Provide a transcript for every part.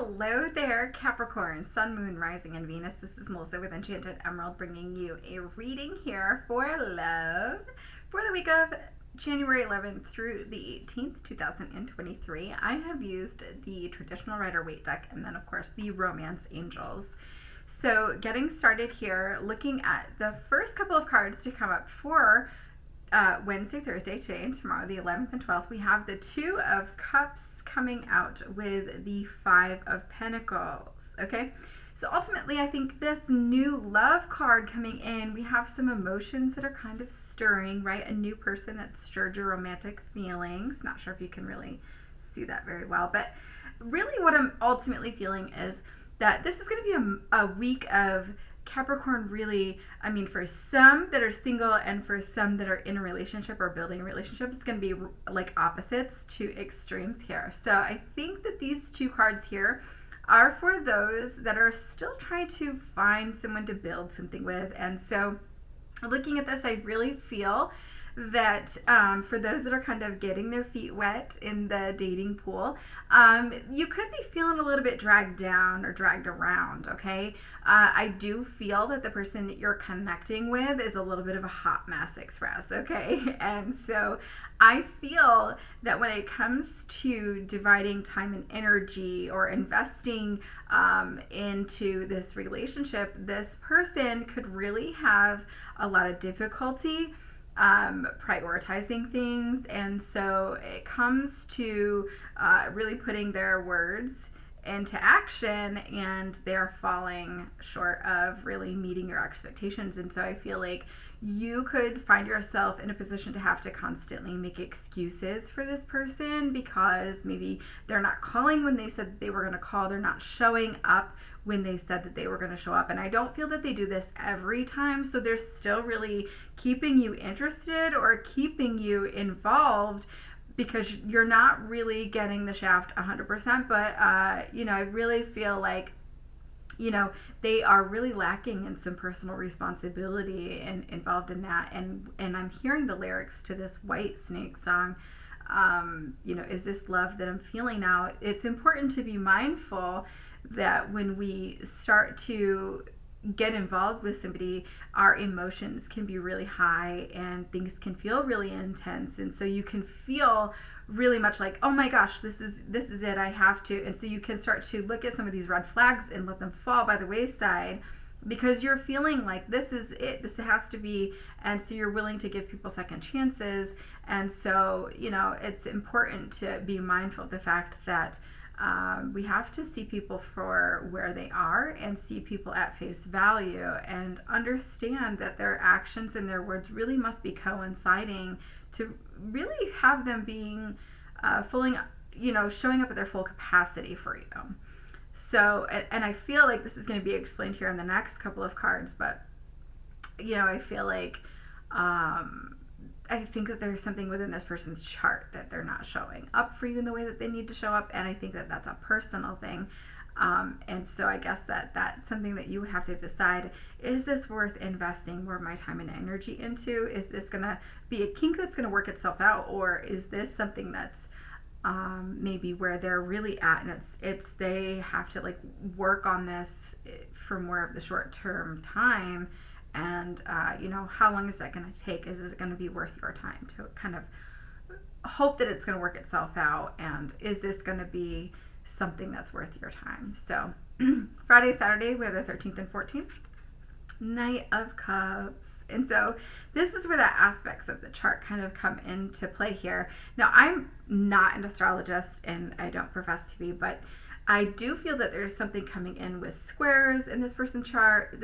Hello there, Capricorn, Sun, Moon, Rising, and Venus. This is Melissa with Enchanted Emerald bringing you a reading here for love for the week of January 11th through the 18th, 2023. I have used the traditional Rider-Waite deck and then, of course, the Romance Angels. So getting started here, looking at the first couple of cards to come up for Wednesday, Thursday, today, and tomorrow, the 11th and 12th, we have the Two of Cups coming out with the Five of Pentacles. Okay, so ultimately I think this new love card coming in, we have some emotions that are kind of stirring, right? A new person that stirred your romantic feelings. Not sure if you can really see that very well, but really what I'm ultimately feeling is that this is going to be a week of Capricorn. Really, I mean, for some that are single and for some that are in a relationship or building a relationship, it's going to be like opposites to extremes here. So I think that these two cards here are for those that are still trying to find someone to build something with. And so looking at this, I really feel that for those that are kind of getting their feet wet in the dating pool, you could be feeling a little bit dragged down or dragged around, okay? I do feel that the person that you're connecting with is a little bit of a hot mess express, okay? And so I feel that when it comes to dividing time and energy or investing into this relationship, this person could really have a lot of difficulty prioritizing things, and so it comes to really putting their words into action, and they're falling short of really meeting your expectations. And so I feel like you could find yourself in a position to have to constantly make excuses for this person because maybe they're not calling when they said that they were going to call, they're not showing up when they said that they were going to show up. And I don't feel that they do this every time, so they're still really keeping you interested or keeping you involved because you're not really getting the shaft 100%. But I really feel like they are really lacking in some personal responsibility and involved in that. And I'm hearing the lyrics to this White Snake song. Is this love that I'm feeling now? It's important to be mindful that when we start to get involved with somebody, our emotions can be really high and things can feel really intense. And so you can feel really much like, oh my gosh, this is it, I have to. And so you can start to look at some of these red flags and let them fall by the wayside because you're feeling like this is it, this has to be. And so you're willing to give people second chances. And so it's important to be mindful of the fact that we have to see people for where they are and see people at face value and understand that their actions and their words really must be coinciding to really have them being showing up at their full capacity for you. So, and I feel like this is going to be explained here in the next couple of cards, but I feel like I think that there's something within this person's chart that they're not showing up for you in the way that they need to show up, and I think that that's a personal thing. And so I guess that's something that you would have to decide, is this worth investing more of my time and energy into? Is this going to be a kink that's going to work itself out, or is this something that's maybe where they're really at and it's they have to like work on this for more of the short-term time? And how long is that going to take? Is it going to be worth your time to kind of hope that it's going to work itself out? And is this going to be something that's worth your time? So Friday, Saturday, we have the 13th and 14th, Knight of Cups. And so this is where the aspects of the chart kind of come into play here. Now, I'm not an astrologist and I don't profess to be, but I do feel that there's something coming in with squares in this person's chart,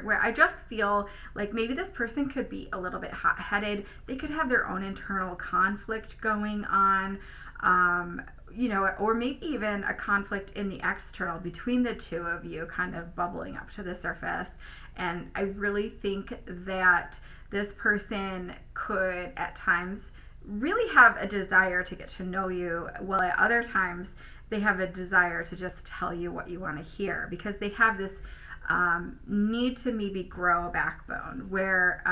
where I just feel like maybe this person could be a little bit hot-headed. They could have their own internal conflict going on, or maybe even a conflict in the external between the two of you kind of bubbling up to the surface. And I really think that this person could at times really have a desire to get to know you, while at other times they have a desire to just tell you what you want to hear, because they have this need to maybe grow a backbone where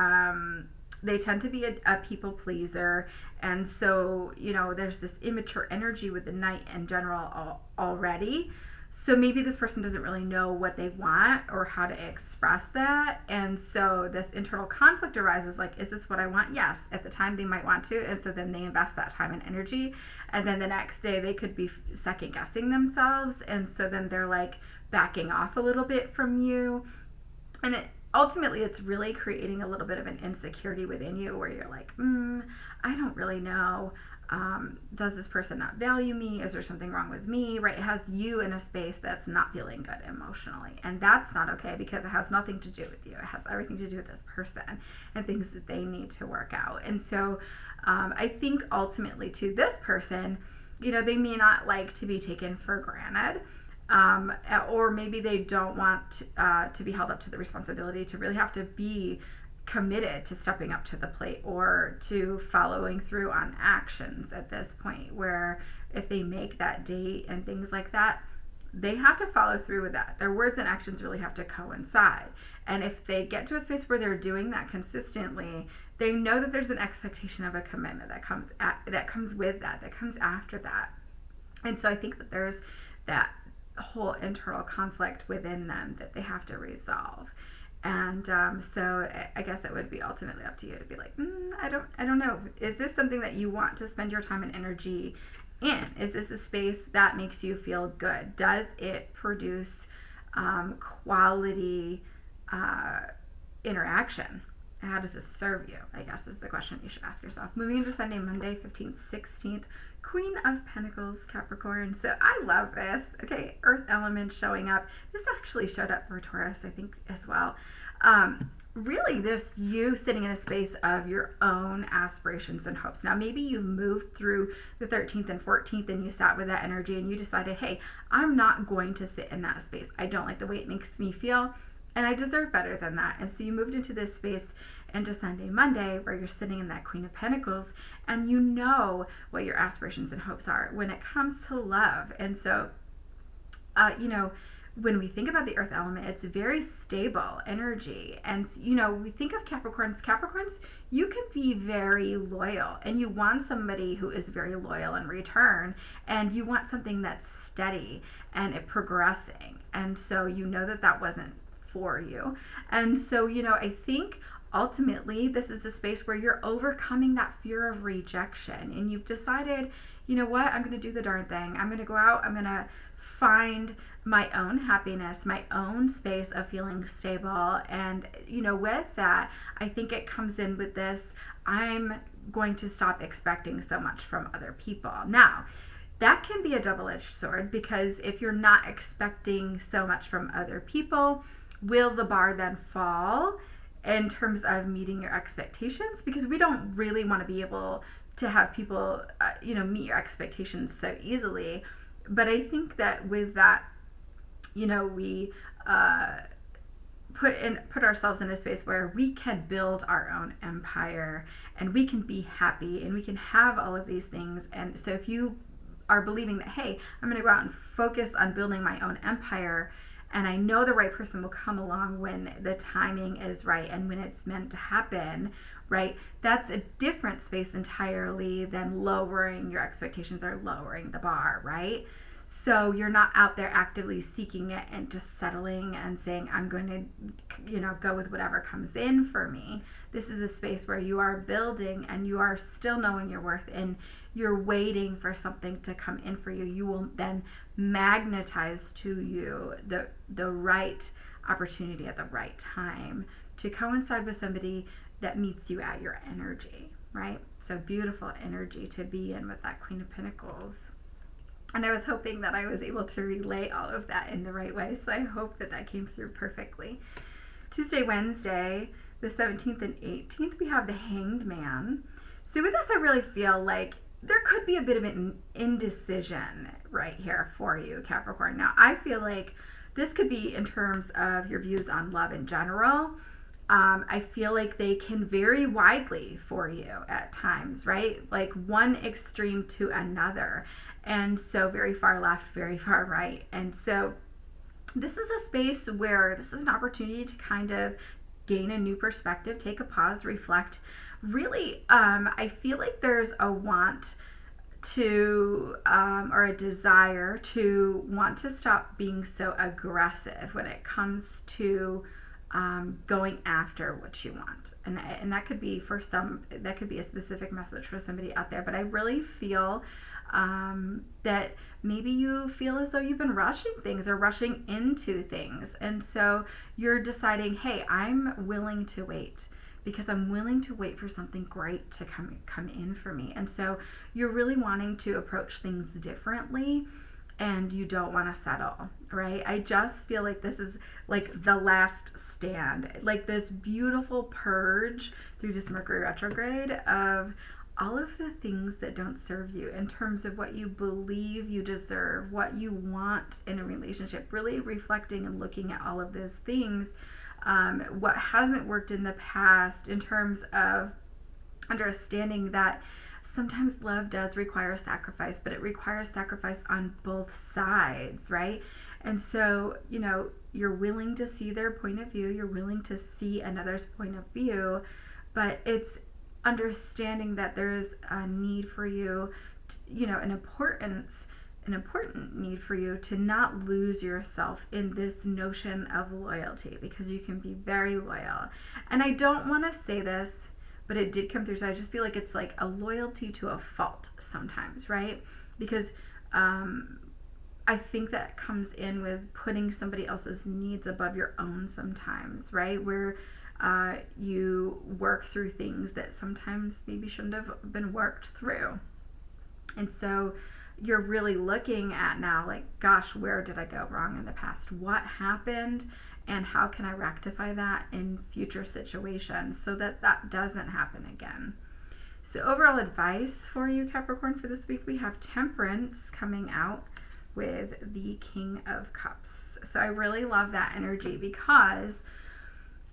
they tend to be a people pleaser. And so, there's this immature energy with the Knight in general already. So maybe this person doesn't really know what they want or how to express that. And so this internal conflict arises, like, is this what I want? Yes. At the time they might want to. And so then they invest that time and energy. And then the next day they could be second guessing themselves. And so then they're like backing off a little bit from you. And ultimately it's really creating a little bit of an insecurity within you where you're like, I don't really know. Does this person not value me? Is there something wrong with me? Right? It has you in a space that's not feeling good emotionally. And that's not okay because it has nothing to do with you. It has everything to do with this person and things that they need to work out. And so I think ultimately to this person, they may not like to be taken for granted. Or maybe they don't want to be held up to the responsibility to really have to be committed to stepping up to the plate or to following through on actions at this point, where if they make that date and things like that, they have to follow through with that. Their words and actions really have to coincide. And if they get to a space where they're doing that consistently, they know that there's an expectation of a commitment that comes with that comes after that. And so I think that there's that whole internal conflict within them that they have to resolve. And so I guess it would be ultimately up to you to be like, I don't know. Is this something that you want to spend your time and energy in? Is this a space that makes you feel good? Does it produce quality interaction? How does this serve you? I guess is the question you should ask yourself. Moving into Sunday, Monday, 15th, 16th, Queen of Pentacles, Capricorn. So I love this. Okay, Earth element showing up. This actually showed up for Taurus, I think, as well. Really, there's you sitting in a space of your own aspirations and hopes. Now, maybe you've moved through the 13th and 14th and you sat with that energy and you decided, hey, I'm not going to sit in that space. I don't like the way it makes me feel. And I deserve better than that. And so you moved into this space into Sunday, Monday, where you're sitting in that Queen of Pentacles, and you know what your aspirations and hopes are when it comes to love. And so, when we think about the earth element, it's very stable energy. And, we think of Capricorns. Capricorns, you can be very loyal, and you want somebody who is very loyal in return, and you want something that's steady and progressing. And so that wasn't for you. And so, I think ultimately this is a space where you're overcoming that fear of rejection, and you've decided, I'm going to do the darn thing. I'm going to go out, I'm going to find my own happiness, my own space of feeling stable. And, with that, I think it comes in with this, I'm going to stop expecting so much from other people. Now, that can be a double-edged sword, because if you're not expecting so much from other people, will the bar then fall in terms of meeting your expectations? Because we don't really want to be able to have people, meet your expectations so easily. But I think that with that, we put ourselves in a space where we can build our own empire, and we can be happy, and we can have all of these things. And so if you are believing that, hey, I'm going to go out and focus on building my own empire, and I know the right person will come along when the timing is right and when it's meant to happen, right? That's a different space entirely than lowering your expectations or lowering the bar, right? So you're not out there actively seeking it and just settling and saying, I'm going to, go with whatever comes in for me. This is a space where you are building, and you are still knowing your worth, and you're waiting for something to come in for you. You will then magnetize to you the right opportunity at the right time to coincide with somebody that meets you at your energy, right? So beautiful energy to be in with that Queen of Pentacles. And I was hoping that I was able to relay all of that in the right way. So I hope that came through perfectly. Tuesday, Wednesday, the 17th and 18th, we have the Hanged Man. So with this, I really feel like there could be a bit of an indecision right here for you, Capricorn. Now, I feel like this could be in terms of your views on love in general. I feel like they can vary widely for you at times, right? Like one extreme to another. And so very far left, very far right. And so this is a space where this is an opportunity to kind of gain a new perspective, take a pause, reflect. Really, I feel like there's a want to or a desire to want to stop being so aggressive when it comes to going after what you want. And that could be for some, that could be a specific message for somebody out there. But I really feel that maybe you feel as though you've been rushing things or rushing into things. And so you're deciding, hey, I'm willing to wait, because I'm willing to wait for something great to come in for me. And so you're really wanting to approach things differently, and you don't want to settle, right? I just feel like this is like the last stand, like this beautiful purge through this Mercury retrograde of all of the things that don't serve you in terms of what you believe you deserve, what you want in a relationship, really reflecting and looking at all of those things. What hasn't worked in the past, in terms of understanding that sometimes love does require sacrifice, but it requires sacrifice on both sides, right? And so, you know, you're willing to see their point of view, you're willing to see another's point of view, but it's understanding that there's a need for you, you know, an important need for you to not lose yourself in this notion of loyalty, because you can be very loyal. And I don't want to say this, but it did come through, so I just feel like it's like a loyalty to a fault sometimes, right? Because I think that comes in with putting somebody else's needs above your own sometimes, right? Where you work through things that sometimes maybe shouldn't have been worked through. And so you're really looking at now, like, gosh, where did I go wrong in the past? What happened? And how can I rectify that in future situations so that that doesn't happen again? So overall advice for you, Capricorn, for this week, we have Temperance coming out with the King of Cups. So I really love that energy, because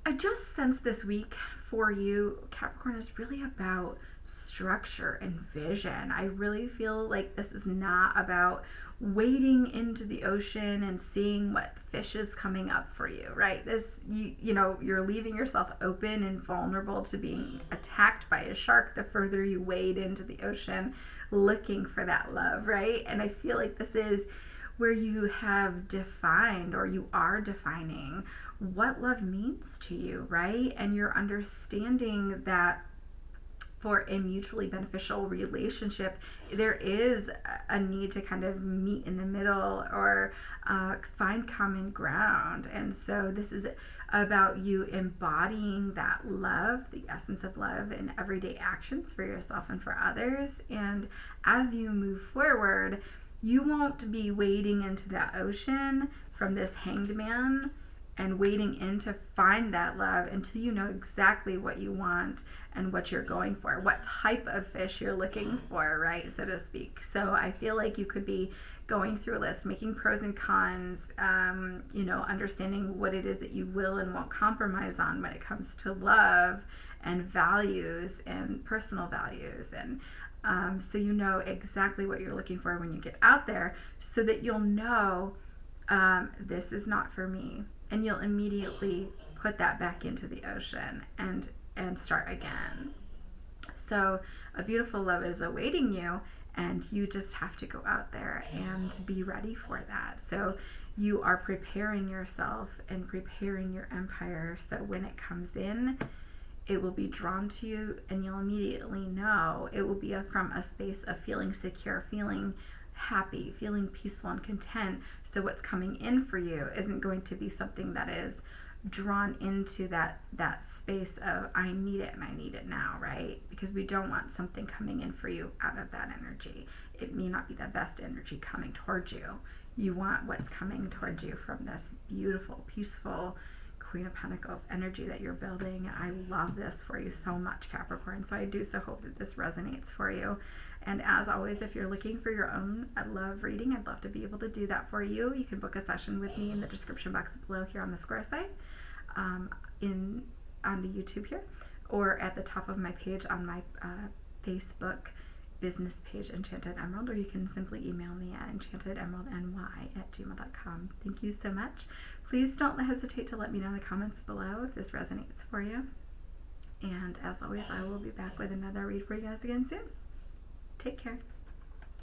I just sense this week for you, Capricorn, is really about structure and vision. I really feel like this is not about wading into the ocean and seeing what fish is coming up for you, right? This, you know, you're leaving yourself open and vulnerable to being attacked by a shark the further you wade into the ocean looking for that love, right? And I feel like this is where you have defined, or you are defining, what love means to you, right? And you're understanding that for a mutually beneficial relationship, there is a need to kind of meet in the middle, or find common ground. And so this is about you embodying that love, the essence of love, in everyday actions for yourself and for others. And as you move forward, you won't be wading into that ocean from this hanged man and wading in to find that love until you know exactly what you want and what you're going for, what type of fish you're looking for, right, so to speak. So I feel like you could be going through a list, making pros and cons, you know, understanding what it is that you will and won't compromise on when it comes to love and values and personal values. And so you know exactly what you're looking for when you get out there, so that you'll know this is not for me. And you'll immediately put that back into the ocean and start again. So a beautiful love is awaiting you, and you just have to go out there and be ready for that. So you are preparing yourself and preparing your empire, so when it comes in, it will be drawn to you, and you'll immediately know it will be from a space of feeling secure, feeling happy, feeling peaceful and content. So what's coming in for you isn't going to be something that is drawn into that space of I need it and I need it now, right? Because we don't want something coming in for you out of that energy. It may not be the best energy coming towards you. You want what's coming towards you from this beautiful, peaceful Queen of Pentacles energy that you're building. I love this for you so much, Capricorn. So I do so hope that this resonates for you. And as always, if you're looking for your own love reading, I'd love to be able to do that for you. You can book a session with me in the description box below here on the Square site, on the YouTube here, or at the top of my page on my Facebook business page, Enchanted Emerald, or you can simply email me at enchantedemeraldny@gmail.com. Thank you so much. Please don't hesitate to let me know in the comments below if this resonates for you. And as always, I will be back with another read for you guys again soon. Take care.